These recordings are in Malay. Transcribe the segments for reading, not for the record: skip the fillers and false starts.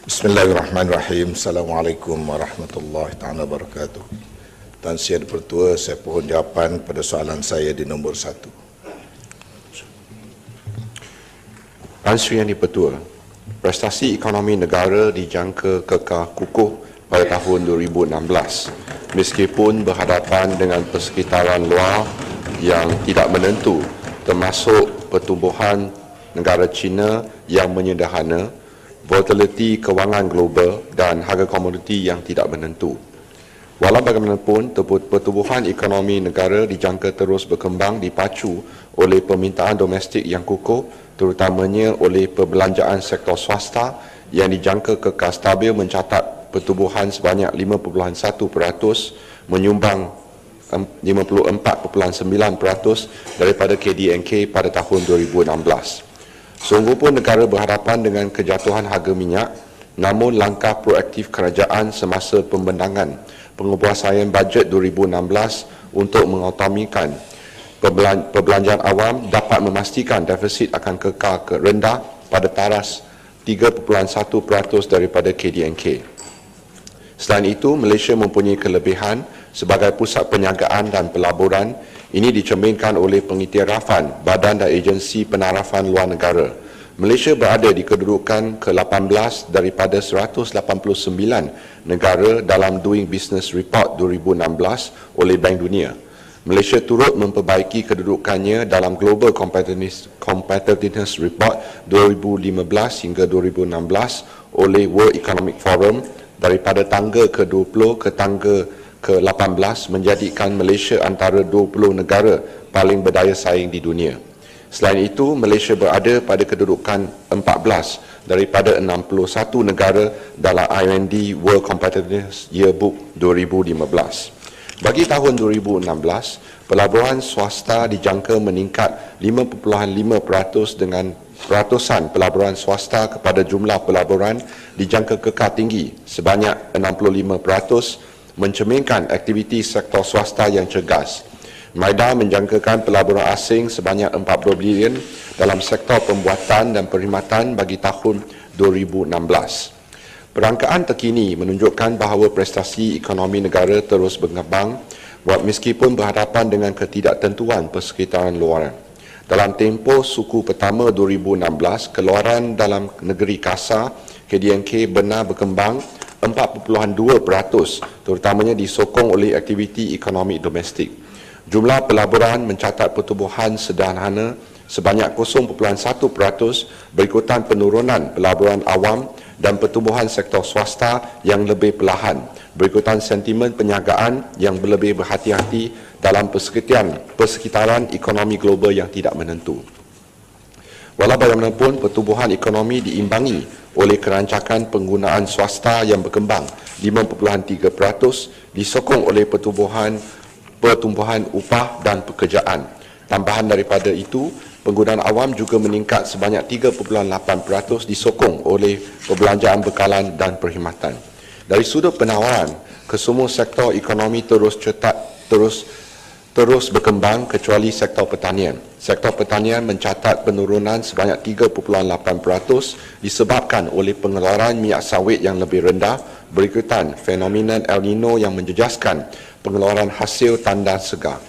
Bismillahirrahmanirrahim. Assalamualaikum warahmatullahi taala wabarakatuh. Tuan Sri Pertua, saya pohon jawapan pada soalan saya di nombor 1. Tuan Sri Yang Di-Pertua, prestasi ekonomi negara dijangka kekal kukuh pada tahun 2016 meskipun berhadapan dengan persekitaran luar yang tidak menentu, termasuk pertumbuhan negara China yang menyederhana, volatiliti kewangan global dan harga komoditi yang tidak menentu. Walau bagaimanapun, pertumbuhan ekonomi negara dijangka terus berkembang dipacu oleh permintaan domestik yang kukuh, terutamanya oleh perbelanjaan sektor swasta yang dijangka kekal stabil mencatat pertumbuhan sebanyak 5.1%, menyumbang 54.9% daripada KDNK pada tahun 2016. Sungguh pun negara berhadapan dengan kejatuhan harga minyak, namun langkah proaktif kerajaan semasa pembendangan penguasaan bajet 2016 untuk mengutamakan perbelanjaan awam dapat memastikan defisit akan kekal rendah pada taras 3.1% daripada KDNK. Selain itu, Malaysia mempunyai kelebihan sebagai pusat perniagaan dan pelaburan. Ini dicerminkan oleh pengiktirafan badan dan agensi penarafan luar negara. Malaysia berada di kedudukan ke-18 daripada 189 negara dalam Doing Business Report 2016 oleh Bank Dunia. Malaysia turut memperbaiki kedudukannya dalam Global Competitiveness Report 2015 hingga 2016 oleh World Economic Forum daripada tangga ke-20 ke tangga ke-18 menjadikan Malaysia antara 20 negara paling berdaya saing di dunia. Selain itu, Malaysia berada pada kedudukan 14 daripada 61 negara dalam IMD World Competitiveness Yearbook 2015. Bagi tahun 2016, pelaburan swasta dijangka meningkat 5.5% dengan peratusan pelaburan swasta kepada jumlah pelaburan dijangka kekal tinggi sebanyak 65%, mencerminkan aktiviti sektor swasta yang cergas. MIDA menjangkakan pelaburan asing sebanyak 40 bilion dalam sektor pembuatan dan perkhidmatan bagi tahun 2016. Perangkaan terkini menunjukkan bahawa prestasi ekonomi negara terus berkembang meskipun berhadapan dengan ketidaktentuan persekitaran luaran. Dalam tempoh suku pertama 2016, keluaran dalam negeri kasar KDNK benar berkembang 4.2%, terutamanya disokong oleh aktiviti ekonomi domestik. Jumlah pelaburan mencatat pertumbuhan sederhana sebanyak 0.1%, berikutan penurunan pelaburan awam dan pertumbuhan sektor swasta yang lebih perlahan, berikutan sentimen perniagaan yang lebih berhati-hati dalam persekitaran ekonomi global yang tidak menentu. Walau bagaimanapun, pertumbuhan ekonomi diimbangi oleh kerancakan penggunaan swasta yang berkembang 5.3%, disokong oleh pertumbuhan upah dan pekerjaan. Tambahan daripada itu, penggunaan awam juga meningkat sebanyak 3.8%, disokong oleh perbelanjaan bekalan dan perkhidmatan. Dari sudut penawaran, kesemua sektor ekonomi terus berkembang kecuali sektor pertanian. Sektor pertanian mencatat penurunan sebanyak 3.8% disebabkan oleh pengeluaran minyak sawit yang lebih rendah, berikutan fenomena El Nino yang menjejaskan pengeluaran hasil tandan segar.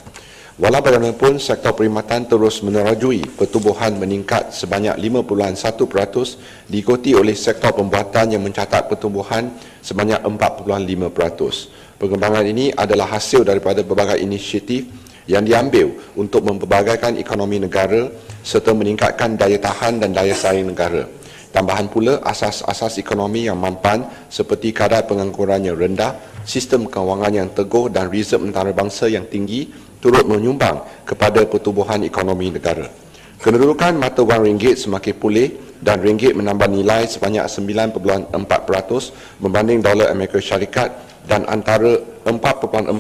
Walau bagaimanapun, sektor perkhidmatan terus menerajui pertumbuhan meningkat sebanyak 5.1%, diikuti oleh sektor pembuatan yang mencatat pertumbuhan sebanyak 4.5%. Perkembangan ini adalah hasil daripada berbagai inisiatif yang diambil untuk mempelbagaikan ekonomi negara serta meningkatkan daya tahan dan daya saing negara. Tambahan pula, asas-asas ekonomi yang mampan seperti kadar pengangguran yang rendah, sistem kewangan yang teguh dan reserve antarabangsa yang tinggi turut menyumbang kepada pertumbuhan ekonomi negara. Kedudukan mata wang ringgit semakin pulih dan ringgit menambah nilai sebanyak 9.4% berbanding dolar Amerika Syarikat dan antara 4.4%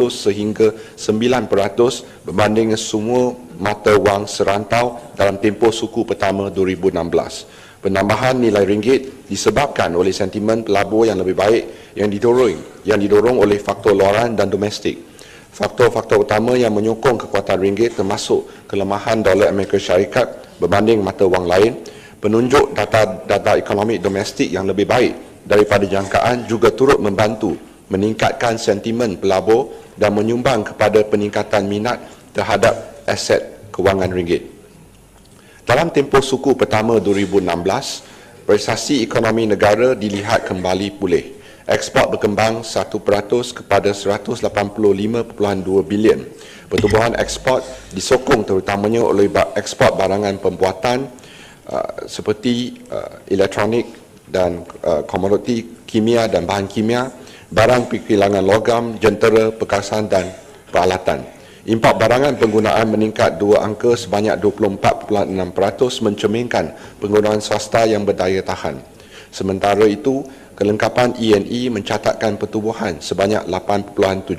sehingga 9% berbanding semua mata wang serantau dalam tempoh suku pertama 2016. Penambahan nilai ringgit disebabkan oleh sentimen pelabur yang lebih baik yang didorong oleh faktor luaran dan domestik. Faktor-faktor utama yang menyokong kekuatan ringgit termasuk kelemahan dolar Amerika Syarikat berbanding mata wang lain, Penunjuk data ekonomi domestik yang lebih baik daripada jangkaan juga turut membantu meningkatkan sentimen pelabur dan menyumbang kepada peningkatan minat terhadap aset kewangan ringgit. Dalam tempoh suku pertama 2016, prestasi ekonomi negara dilihat kembali pulih. Ekspor berkembang 1% kepada 185.2 bilion. Pertumbuhan ekspor disokong terutamanya oleh ekspor barangan pembuatan seperti elektronik dan komoditi kimia dan bahan kimia, barang perkilangan logam, jentera, perkasan dan peralatan. Import barangan penggunaan meningkat 2 angka sebanyak 24.6% mencerminkan penggunaan swasta yang berdaya tahan. Sementara itu, kelengkapan E&E mencatatkan pertumbuhan sebanyak 8.7%.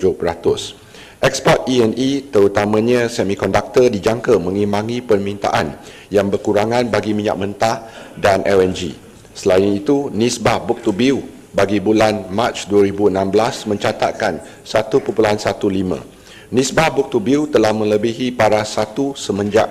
Ekspor E&E terutamanya semikonduktor dijangka mengimbangi permintaan yang berkurangan bagi minyak mentah dan LNG. Selain itu, nisbah book to bill bagi bulan Mac 2016 mencatatkan 1.15. Nisbah book to bill telah melebihi paras 1 semenjak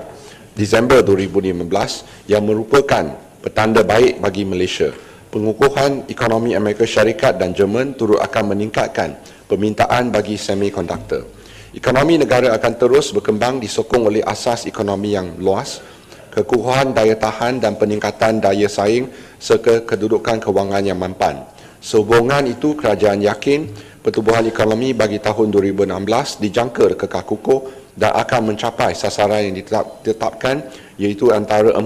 Disember 2015 yang merupakan petanda baik bagi Malaysia. Pengukuhan ekonomi Amerika Syarikat dan Jerman turut akan meningkatkan permintaan bagi semikonduktor. Ekonomi negara akan terus berkembang disokong oleh asas ekonomi yang luas, kekuatan daya tahan dan peningkatan daya saing serta kedudukan kewangan yang mampan. Sehubungan itu, kerajaan yakin pertumbuhan ekonomi bagi tahun 2016 dijangka kekal kukuh dan akan mencapai sasaran yang ditetapkan iaitu antara 4%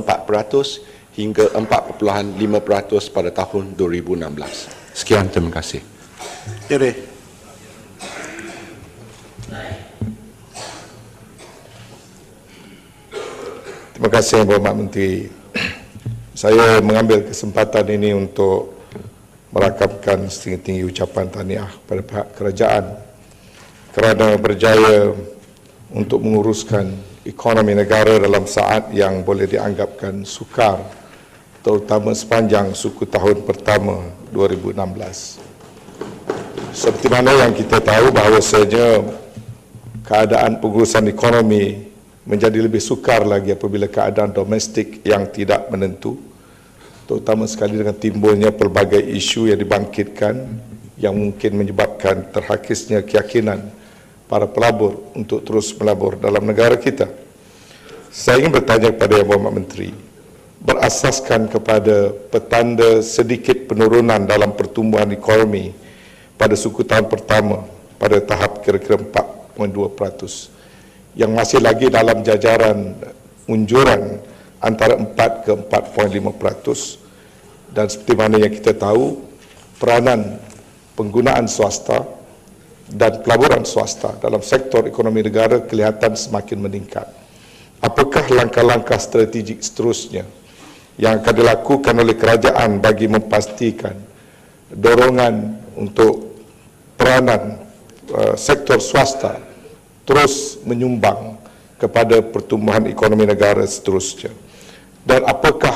hingga 4.5% pada tahun 2016. Sekian, terima kasih. Terima kasih Yang Berhormat Menteri. Saya mengambil kesempatan ini untuk merakamkan setinggi-tinggi ucapan tahniah kepada pihak kerajaan kerana berjaya untuk menguruskan ekonomi negara dalam saat yang boleh dianggapkan sukar, terutama sepanjang suku tahun pertama 2016. Seperti mana yang kita tahu bahawasanya keadaan pengurusan ekonomi menjadi lebih sukar lagi apabila keadaan domestik yang tidak menentu, terutama sekali dengan timbulnya pelbagai isu yang dibangkitkan yang mungkin menyebabkan terhakisnya keyakinan para pelabur untuk terus melabur dalam negara kita. Saya ingin bertanya kepada Yang Berhormat Menteri, berasaskan kepada petanda sedikit penurunan dalam pertumbuhan ekonomi pada suku tahun pertama pada tahap kira-kira 4.2%, yang masih lagi dalam jajaran unjuran antara 4 ke 4.5%, dan seperti mana yang kita tahu, peranan penggunaan swasta dan pelaburan swasta dalam sektor ekonomi negara kelihatan semakin meningkat. Apakah langkah-langkah strategik seterusnya yang akan dilakukan oleh kerajaan bagi memastikan dorongan untuk peranan sektor swasta terus menyumbang kepada pertumbuhan ekonomi negara seterusnya? Dan apakah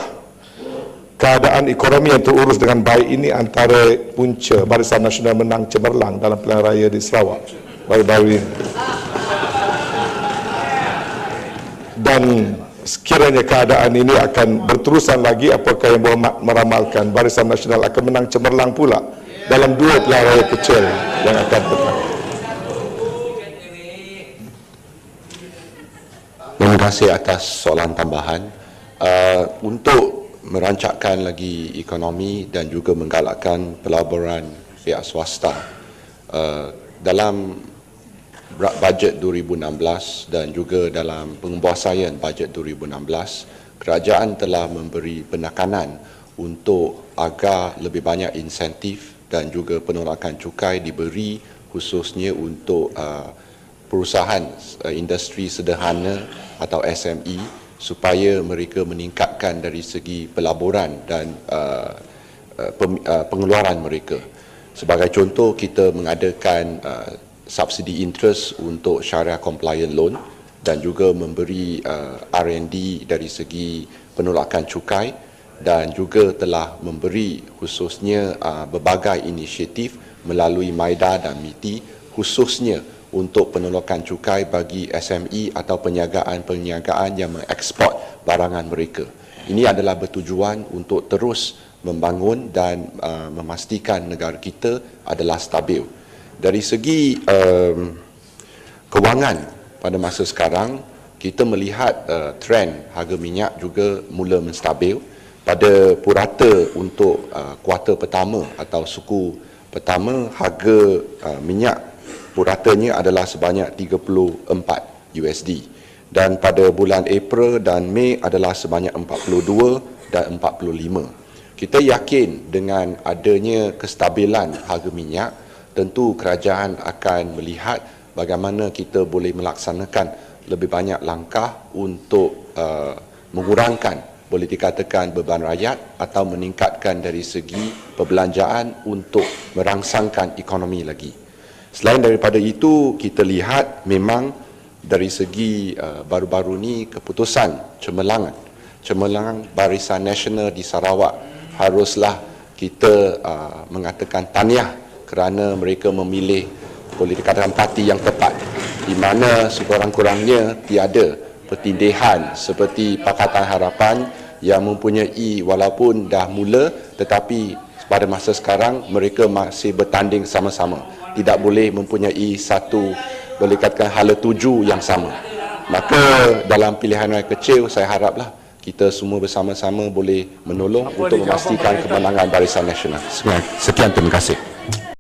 keadaan ekonomi yang terurus dengan baik ini antara punca Barisan Nasional menang cemerlang dalam pilihan raya di Sarawak baru-baru ini? Dan sekiranya keadaan ini akan berterusan lagi, apakah Yang Berhormat meramalkan Barisan Nasional akan menang cemerlang pula dalam 2 pilihan raya kecil yang akan datang? Terima kasih atas soalan tambahan. Untuk merancangkan lagi ekonomi dan juga menggalakkan pelaburan pihak swasta, dalam bajet 2016 dan juga dalam pengembuasaian bajet 2016, kerajaan telah memberi penekanan untuk agar lebih banyak insentif dan juga penolakan cukai diberi khususnya untuk perusahaan industri sederhana atau SME supaya mereka meningkatkan dari segi pelaburan dan pengeluaran mereka. Sebagai contoh, kita mengadakan subsidi interest untuk syariah compliant loan dan juga memberi R&D dari segi penolakan cukai, dan juga telah memberi khususnya berbagai inisiatif melalui MIDA dan MITI khususnya untuk penolakan cukai bagi SME atau perniagaan yang mengeksport barangan mereka. Ini adalah bertujuan untuk terus membangun dan memastikan negara kita adalah stabil. Dari segi kewangan pada masa sekarang, kita melihat trend harga minyak juga mula menstabil. Pada purata untuk kuartal pertama atau suku pertama, harga minyak puratanya adalah sebanyak 34 USD. Dan pada bulan April dan Mei adalah sebanyak 42 dan 45. Kita yakin dengan adanya kestabilan harga minyak, tentu kerajaan akan melihat bagaimana kita boleh melaksanakan lebih banyak langkah untuk mengurangkan, boleh dikatakan, beban rakyat atau meningkatkan dari segi perbelanjaan untuk merangsangkan ekonomi lagi. Selain daripada itu, kita lihat memang dari segi baru-baru ni keputusan cemerlang Barisan Nasional di Sarawak haruslah kita mengatakan tahniah kerana mereka memilih, boleh dikatakan, parti yang tepat, di mana sekurang-kurangnya tiada pertindihan seperti Pakatan Harapan yang mempunyai, walaupun dah mula, tetapi pada masa sekarang mereka masih bertanding sama-sama, tidak boleh mempunyai satu, boleh katakan, hala tuju yang sama. Maka dalam pilihan raya kecil, saya haraplah kita semua bersama-sama boleh menolong untuk memastikan kemenangan Barisan Nasional. Sekian, terima kasih.